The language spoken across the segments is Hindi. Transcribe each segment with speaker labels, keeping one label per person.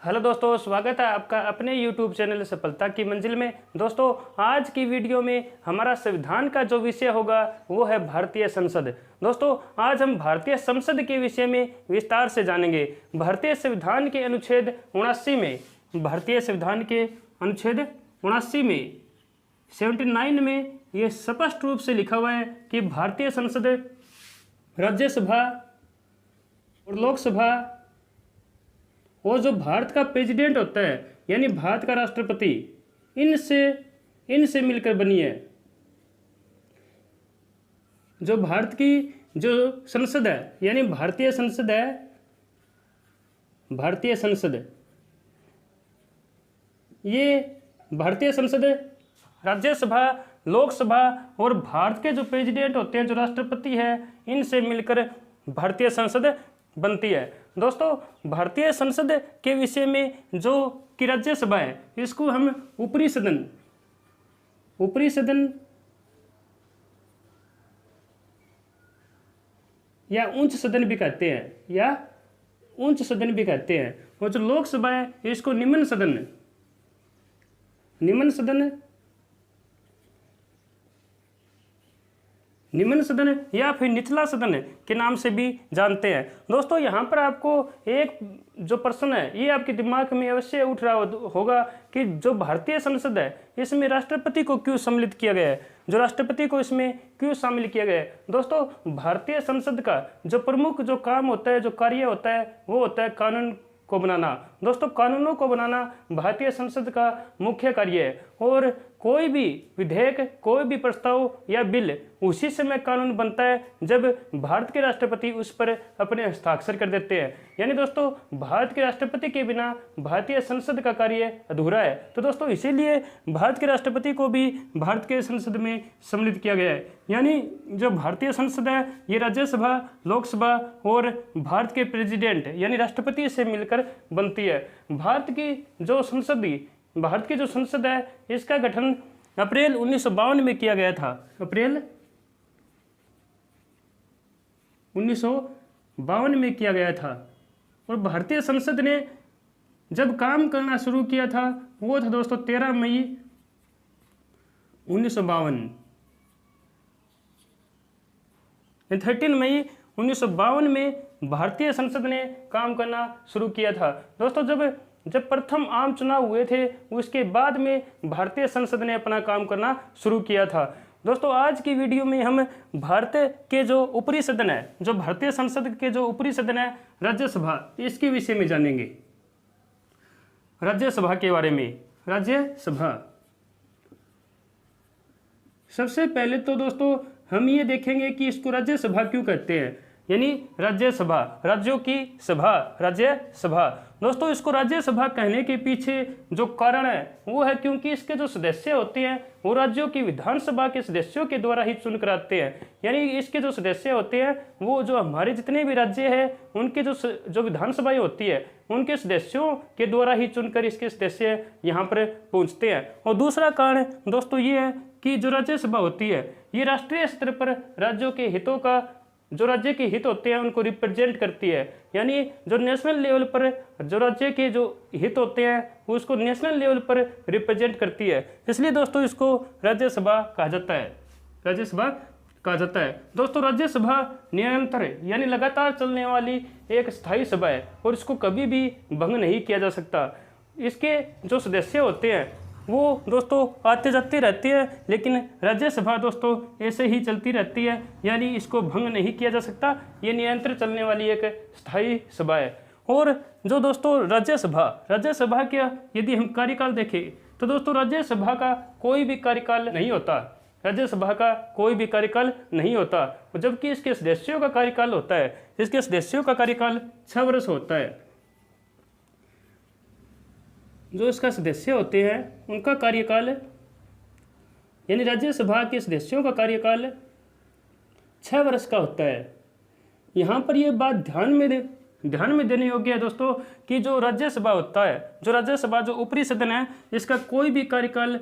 Speaker 1: हेलो दोस्तों, स्वागत है आपका अपने YouTube चैनल सफलता की मंजिल में। दोस्तों, आज की वीडियो में हमारा संविधान का जो विषय होगा वो है भारतीय संसद। दोस्तों, आज हम भारतीय संसद के विषय में विस्तार से जानेंगे। भारतीय संविधान के अनुच्छेद 79 में, भारतीय संविधान के अनुच्छेद 79 में 79 में ये स्पष्ट रूप से लिखा हुआ है कि भारतीय संसद, राज्यसभा और लोकसभा और जो भारत का प्रेसिडेंट होता है यानी भारत का राष्ट्रपति, इनसे मिलकर बनी है। जो भारत की जो संसद है यानी भारतीय संसद है, भारतीय संसद, ये भारतीय संसद राज्यसभा, लोकसभा और भारत के जो प्रेसिडेंट होते हैं, जो राष्ट्रपति है, इनसे मिलकर भारतीय संसद बनती है। दोस्तों, भारतीय संसद के विषय में जो कि राज्यसभा है, इसको हम ऊपरी सदन या उच्च सदन भी कहते हैं, और जो लोकसभा है इसको निम्न सदन या फिर निचला सदन के नाम से भी जानते हैं। दोस्तों, यहाँ पर आपको एक जो प्रश्न है ये आपके दिमाग में अवश्य उठ रहा होगा कि जो भारतीय संसद है इसमें राष्ट्रपति को क्यों सम्मिलित किया गया है, जो राष्ट्रपति को इसमें क्यों शामिल किया गया है। दोस्तों, भारतीय संसद का जो प्रमुख जो काम होता है, जो कार्य होता है, वो होता है कानून को बनाना। दोस्तों, कानूनों को बनाना भारतीय संसद का मुख्य कार्य है, और कोई भी विधेयक, कोई भी प्रस्ताव या बिल उसी समय कानून बनता है जब भारत के राष्ट्रपति उस पर अपने हस्ताक्षर कर देते हैं। यानी दोस्तों, भारत के राष्ट्रपति के बिना भारतीय संसद का कार्य अधूरा है। तो दोस्तों, इसीलिए भारत के राष्ट्रपति को भी भारत के संसद में सम्मिलित किया गया है। यानी जो भारतीय संसद है ये राज्यसभा, लोकसभा और भारत के प्रेसिडेंट यानी राष्ट्रपति से मिलकर बनती है। भारत की जो संसद है इसका गठन अप्रैल 1952 में किया गया था। अप्रैल 1952 में किया गया था। और भारतीय संसद ने जब काम करना शुरू किया था वो था दोस्तों 13 मई 1952। 13 मई 1952 में भारतीय संसद ने काम करना शुरू किया था। दोस्तों, जब प्रथम आम चुनाव हुए थे उसके बाद में भारतीय संसद ने अपना काम करना शुरू किया था। दोस्तों, आज की वीडियो में हम भारत के जो ऊपरी सदन है, जो भारतीय संसद के जो ऊपरी सदन है राज्यसभा, इसके विषय में जानेंगे। राज्यसभा के बारे में। राज्यसभा, सबसे पहले तो दोस्तों हम ये देखेंगे कि इसको राज्यसभा क्यों कहते हैं, यानी राज्यसभा, राज्यों की सभा, राज्यसभा। दोस्तों, इसको राज्यसभा कहने के पीछे जो कारण है वो है क्योंकि इसके जो सदस्य होते हैं वो राज्यों की विधानसभा के सदस्यों के द्वारा ही चुनकर आते हैं। यानी इसके जो सदस्य होते हैं वो जो हमारे जितने भी राज्य हैं उनके जो विधानसभाएं होती है उनके सदस्यों के द्वारा ही चुनकर इसके सदस्य यहाँ पर पहुँचते हैं। और दूसरा कारण दोस्तों ये है कि जो राज्यसभा होती है ये राष्ट्रीय स्तर पर राज्यों के हितों का, जो राज्य के हित होते हैं उनको रिप्रेजेंट करती है। यानी जो नेशनल लेवल पर जो राज्य के जो हित होते हैं वो उसको नेशनल लेवल पर रिप्रेजेंट करती है। इसलिए दोस्तों इसको राज्यसभा कहा जाता है, राज्यसभा कहा जाता है। दोस्तों, राज्यसभा निरंतर यानी लगातार चलने वाली एक स्थायी सभा है और इसको कभी भी भंग नहीं किया जा सकता। इसके जो सदस्य होते हैं वो दोस्तों आते जाते रहते हैं, लेकिन राज्यसभा दोस्तों ऐसे ही चलती रहती है, यानी इसको भंग नहीं किया जा सकता। ये निरंतर चलने वाली एक स्थायी सभा है। और जो दोस्तों राज्यसभा का यदि हम कार्यकाल देखें तो दोस्तों राज्यसभा का कोई भी कार्यकाल नहीं होता, राज्यसभा का कोई भी कार्यकाल नहीं होता, जबकि इसके सदस्यों का कार्यकाल होता है। इसके सदस्यों का कार्यकाल 6 वर्ष होता है। जो इसका सदस्य होते हैं उनका कार्यकाल यानी राज्यसभा के सदस्यों का कार्यकाल 6 वर्ष का होता है। यहाँ पर यह बात ध्यान में देने योग्य है दोस्तों कि जो राज्यसभा होता है, जो राज्यसभा जो ऊपरी सदन है, इसका कोई भी कार्यकाल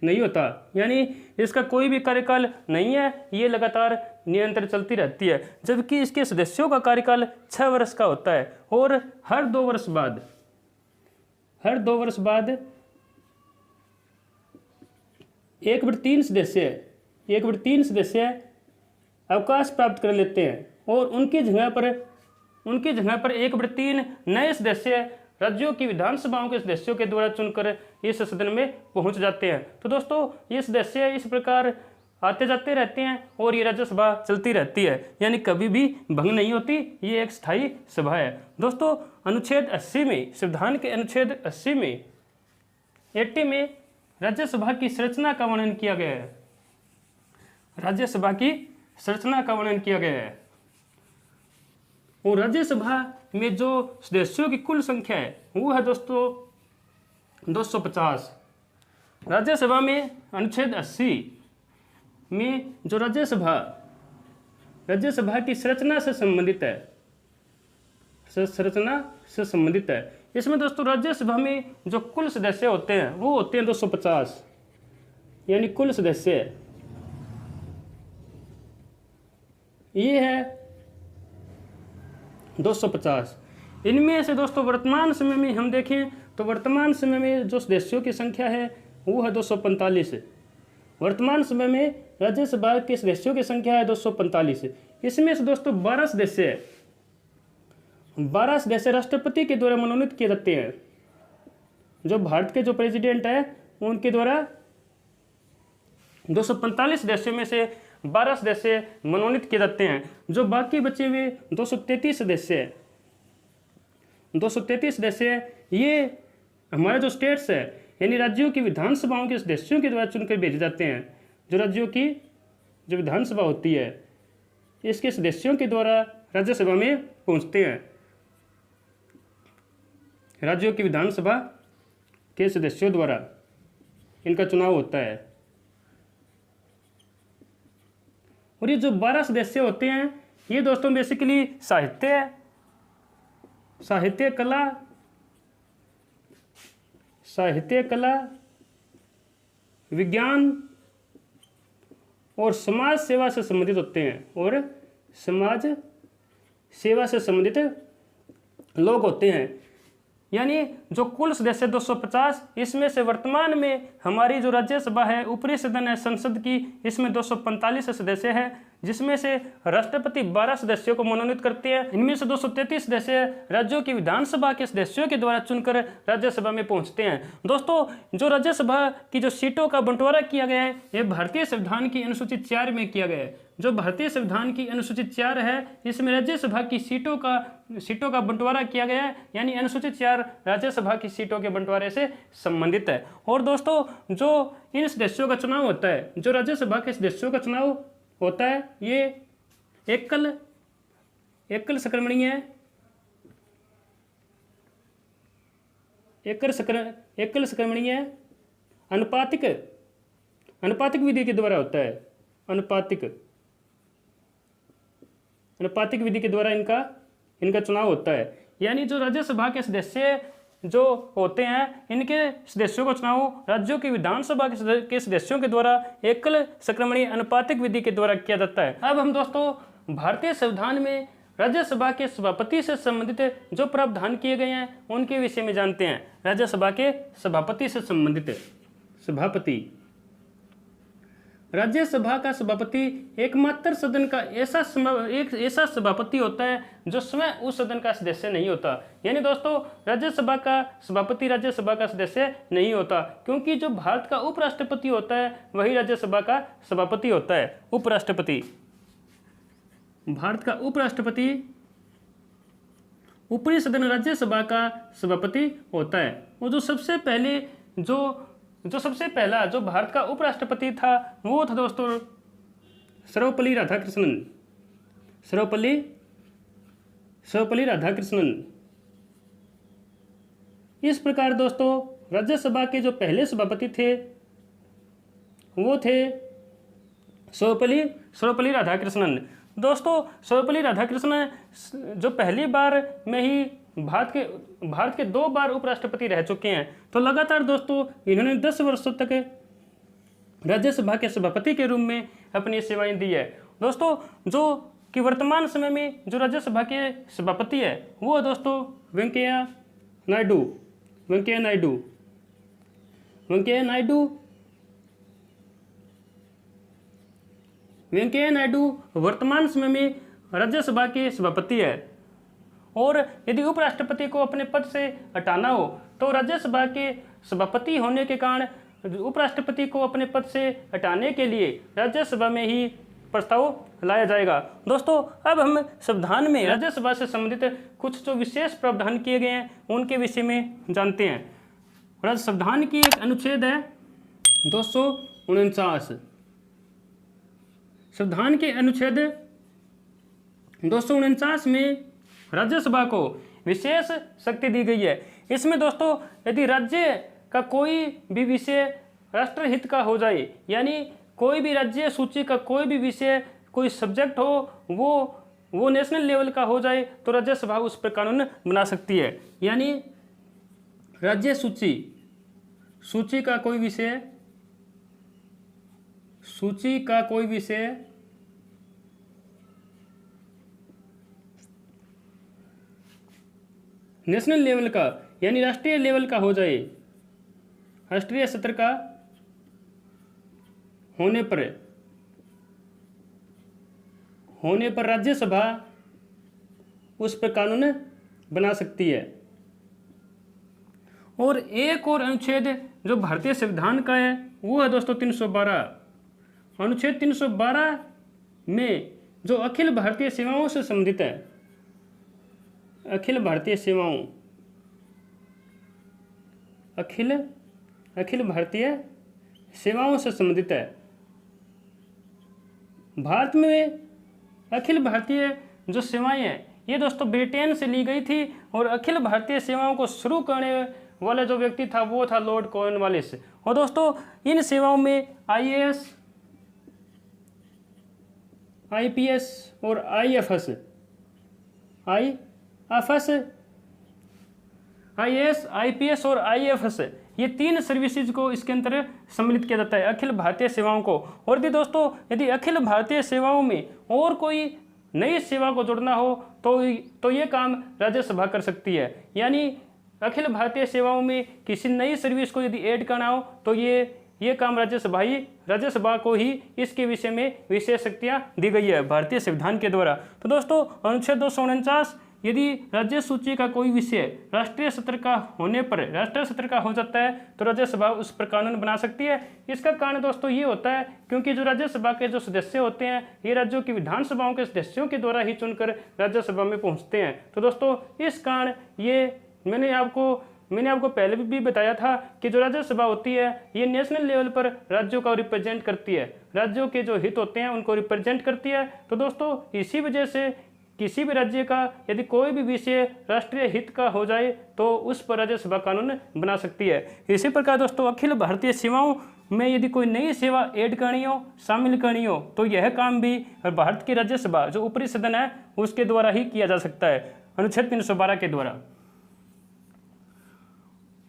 Speaker 1: नहीं होता, यानी इसका कोई भी कार्यकाल नहीं है। ये लगातार निरंतर चलती रहती है, जबकि इसके सदस्यों का कार्यकाल 6 वर्ष का होता है और हर 2 वर्ष बाद 1/3 सदस्य अवकाश प्राप्त कर लेते हैं और उनकी जगह पर 1/3 नए सदस्य राज्यों की विधानसभाओं के सदस्यों के द्वारा चुनकर इस सदन में पहुंच जाते हैं। तो दोस्तों ये सदस्य इस प्रकार आते जाते रहते हैं और ये राज्यसभा चलती रहती है, यानी कभी भी भंग नहीं होती, ये एक स्थायी सभा है। दोस्तों अनुच्छेद 80 में, संविधान के अनुच्छेद 80 में 80 में राज्यसभा की संरचना का वर्णन किया गया है। राज्यसभा की संरचना का वर्णन किया गया है और राज्यसभा में जो सदस्यों की कुल संख्या है वो है दोस्तों 250। राज्यसभा में अनुच्छेद 80 में जो राज्यसभा की संरचना से संबंधित है, इसमें दोस्तों राज्यसभा में जो कुल सदस्य होते हैं वो होते हैं 250, यानी कुल सदस्य ये है 250। इनमें से दोस्तों वर्तमान समय में हम देखें तो वर्तमान समय में जो सदस्यों की संख्या है वो है 245। वर्तमान समय में राज्यसभा के सदस्यों की संख्या है 245। इसमें से दोस्तों 12 सदस्य राष्ट्रपति के द्वारा मनोनीत किए जाते हैं। जो भारत के जो प्रेसिडेंट है उनके द्वारा 245 सदस्यों में से 12 सदस्य मनोनीत किए जाते हैं। जो बाकी बचे हुए 233 सदस्य ये हमारे जो स्टेट्स है यानी राज्यों की विधानसभाओं के सदस्यों के द्वारा चुनकर भेजे जाते हैं। जो राज्यों की जो विधानसभा होती है इसके सदस्यों के द्वारा राज्यसभा में पहुंचते हैं। राज्यों की विधानसभा के सदस्यों द्वारा इनका चुनाव होता है। और ये जो 12 सदस्य होते हैं ये दोस्तों बेसिकली साहित्य कला, विज्ञान और समाज सेवा से संबंधित होते हैं और समाज सेवा से संबंधित लोग होते हैं। यानी जो कुल सदस्य 250, इसमें से वर्तमान में हमारी जो राज्यसभा है, ऊपरी सदन है संसद की, इसमें 245 सदस्य हैं, जिसमें से राष्ट्रपति 12 सदस्यों को मनोनीत करते हैं। इनमें से 233 सदस्य राज्यों की विधानसभा के सदस्यों के द्वारा चुनकर राज्यसभा में पहुंचते हैं। दोस्तों जो राज्यसभा की जो सीटों का बंटवारा किया गया है ये भारतीय संविधान की अनुसूचित 4 में किया गया है। जो भारतीय संविधान की अनुसूचित 4 है इसमें राज्यसभा की सीटों का बंटवारा किया गया है, यानी अनुसूचित 4 राज्यसभा की सीटों के बंटवारे से संबंधित है। और दोस्तों जो इन सदस्यों का चुनाव होता है, जो राज्यसभा के सदस्यों का चुनाव होता है ये एकल सकर्मणीय अनुपातिक विधि के द्वारा होता है। अनुपातिक विधि के द्वारा इनका चुनाव होता है। यानी जो राज्यसभा के सदस्य जो होते हैं इनके सदस्यों का चुनाव राज्यों की विधानसभा के सदस्यों के द्वारा एकल सकर्मणीय अनुपातिक विधि के द्वारा किया जाता है। अब हम दोस्तों भारतीय संविधान में राज्यसभा के सभापति से संबंधित जो प्रावधान किए गए हैं उनके विषय में जानते हैं। राज्यसभा के सभापति से संबंधित राज्यसभा का सभापति एकमात्र सदन का एक ऐसा सभापति होता है जो स्वयं उस सदन का सदस्य नहीं होता। यानी दोस्तों राज्यसभा का सभापति राज्यसभा का सदस्य नहीं होता, क्योंकि जो भारत का उपराष्ट्रपति होता है वही राज्यसभा का सभापति होता है। भारत का उपराष्ट्रपति ऊपरी सदन राज्यसभा का सभापति होता है। और जो सबसे पहला जो भारत का उपराष्ट्रपति था वो था दोस्तों सर्वपल्ली राधाकृष्णन। इस प्रकार दोस्तों राज्यसभा के जो पहले सभापति थे वो थे सर्वपल्ली राधाकृष्णन। दोस्तों सर्वपल्ली राधाकृष्णन जो पहली बार में ही भारत के 2 बार उपराष्ट्रपति रह चुके हैं। तो लगातार दोस्तों इन्होंने 10 वर्षों तक राज्यसभा के सभापति के रूप में अपनी सेवाएं दी है। दोस्तों जो कि वर्तमान समय में जो राज्यसभा के सभापति है वो है दोस्तों वेंकैया नायडू। वेंकैया नायडू वर्तमान समय में राज्यसभा के सभापति है। और यदि उपराष्ट्रपति को अपने पद से हटाना हो तो राज्यसभा के सभापति होने के कारण उपराष्ट्रपति को अपने पद से हटाने के लिए राज्यसभा में ही प्रस्ताव लाया जाएगा। दोस्तों अब हम संविधान में राज्यसभा से संबंधित कुछ जो विशेष प्रावधान किए गए हैं उनके विषय में जानते हैं। राज्य संविधान की एक अनुच्छेद है 249। संविधान के अनुच्छेद 249 में राज्यसभा को विशेष शक्ति दी गई है। इसमें दोस्तों यदि राज्य का कोई भी विषय राष्ट्रहित का हो जाए, यानी कोई भी राज्य सूची का कोई भी विषय कोई सब्जेक्ट हो वो नेशनल लेवल का हो जाए तो राज्यसभा उस पर कानून बना सकती है। यानी राज्य सूची का कोई विषय नेशनल लेवल का यानी राष्ट्रीय लेवल का हो जाए, राष्ट्रीय स्तर का होने पर राज्यसभा उस पर कानून बना सकती है। और एक और अनुच्छेद जो भारतीय संविधान का है वो है दोस्तों 312। अनुच्छेद 312 में जो अखिल भारतीय सेवाओं से संबंधित है, अखिल भारतीय सेवाओं से संबंधित है। भारत में अखिल भारतीय जो सेवाएं हैं ये दोस्तों ब्रिटेन से ली गई थी और अखिल भारतीय सेवाओं को शुरू करने वाला जो व्यक्ति था वो था लॉर्ड कॉर्नवालिस। और दोस्तों इन सेवाओं में IAS, IPS और IAS, IPS और IFS ये 3 सर्विसेज को इसके अंदर सम्मिलित किया जाता है अखिल भारतीय सेवाओं को। और भी दोस्तों यदि अखिल भारतीय सेवाओं में और कोई नई सेवा को जोड़ना हो तो ये काम राज्यसभा कर सकती है। यानी अखिल भारतीय सेवाओं में किसी नई सर्विस को यदि ऐड करना हो तो ये काम राज्यसभा को ही इसके विषय में विशेष शक्तियाँ दी गई है भारतीय संविधान के द्वारा। तो दोस्तों अनुच्छेद 249 यदि राज्य सूची का कोई विषय राष्ट्रीय स्तर का हो जाता है तो राज्यसभा उस पर कानून बना सकती है। इसका कारण दोस्तों ये होता है क्योंकि जो राज्यसभा के जो सदस्य होते हैं ये राज्यों की विधानसभाओं के सदस्यों के द्वारा ही चुनकर राज्यसभा में पहुंचते हैं। तो दोस्तों इस कारण ये मैंने आपको पहले भी बताया था कि जो राज्यसभा होती है ये नेशनल लेवल पर राज्यों का रिप्रेजेंट करती है, राज्यों के जो हित होते हैं उनको रिप्रेजेंट करती है। तो दोस्तों इसी वजह से किसी भी राज्य का यदि कोई भी विषय राष्ट्रीय हित का हो जाए तो उस पर राज्यसभा कानून बना सकती है। इसी प्रकार दोस्तों अखिल भारतीय सेवाओं में यदि कोई नई सेवा ऐड करनी हो, शामिल करनी हो तो यह काम भी भारत की राज्यसभा जो ऊपरी सदन है उसके द्वारा ही किया जा सकता है अनुच्छेद 312 के द्वारा।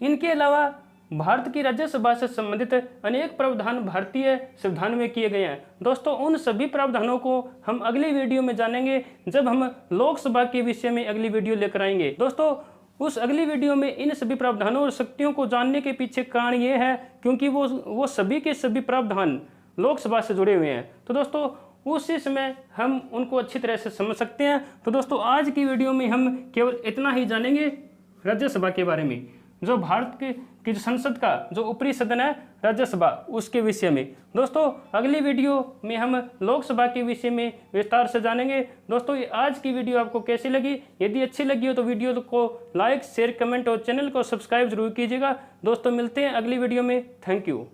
Speaker 1: इनके अलावा भारत की राज्यसभा से संबंधित अनेक प्रावधान भारतीय संविधान में किए गए हैं। दोस्तों उन सभी प्रावधानों को हम अगली वीडियो में जानेंगे जब हम लोकसभा के विषय में अगली वीडियो लेकर आएंगे। दोस्तों उस अगली वीडियो में इन सभी प्रावधानों और शक्तियों को जानने के पीछे कारण ये है क्योंकि वो सभी के सभी प्रावधान लोकसभा से जुड़े हुए हैं। तो दोस्तों उसी समय हम उनको अच्छी तरह से समझ सकते हैं। तो दोस्तों आज की वीडियो में हम केवल इतना ही जानेंगे राज्यसभा के बारे में, जो भारत की जो संसद का जो ऊपरी सदन है राज्यसभा उसके विषय में। दोस्तों अगली वीडियो में हम लोकसभा के विषय में विस्तार से जानेंगे। दोस्तों ये आज की वीडियो आपको कैसी लगी? यदि अच्छी लगी हो तो वीडियो को लाइक, शेयर, कमेंट और चैनल को सब्सक्राइब जरूर कीजिएगा। दोस्तों मिलते हैं अगली वीडियो में। Thank you.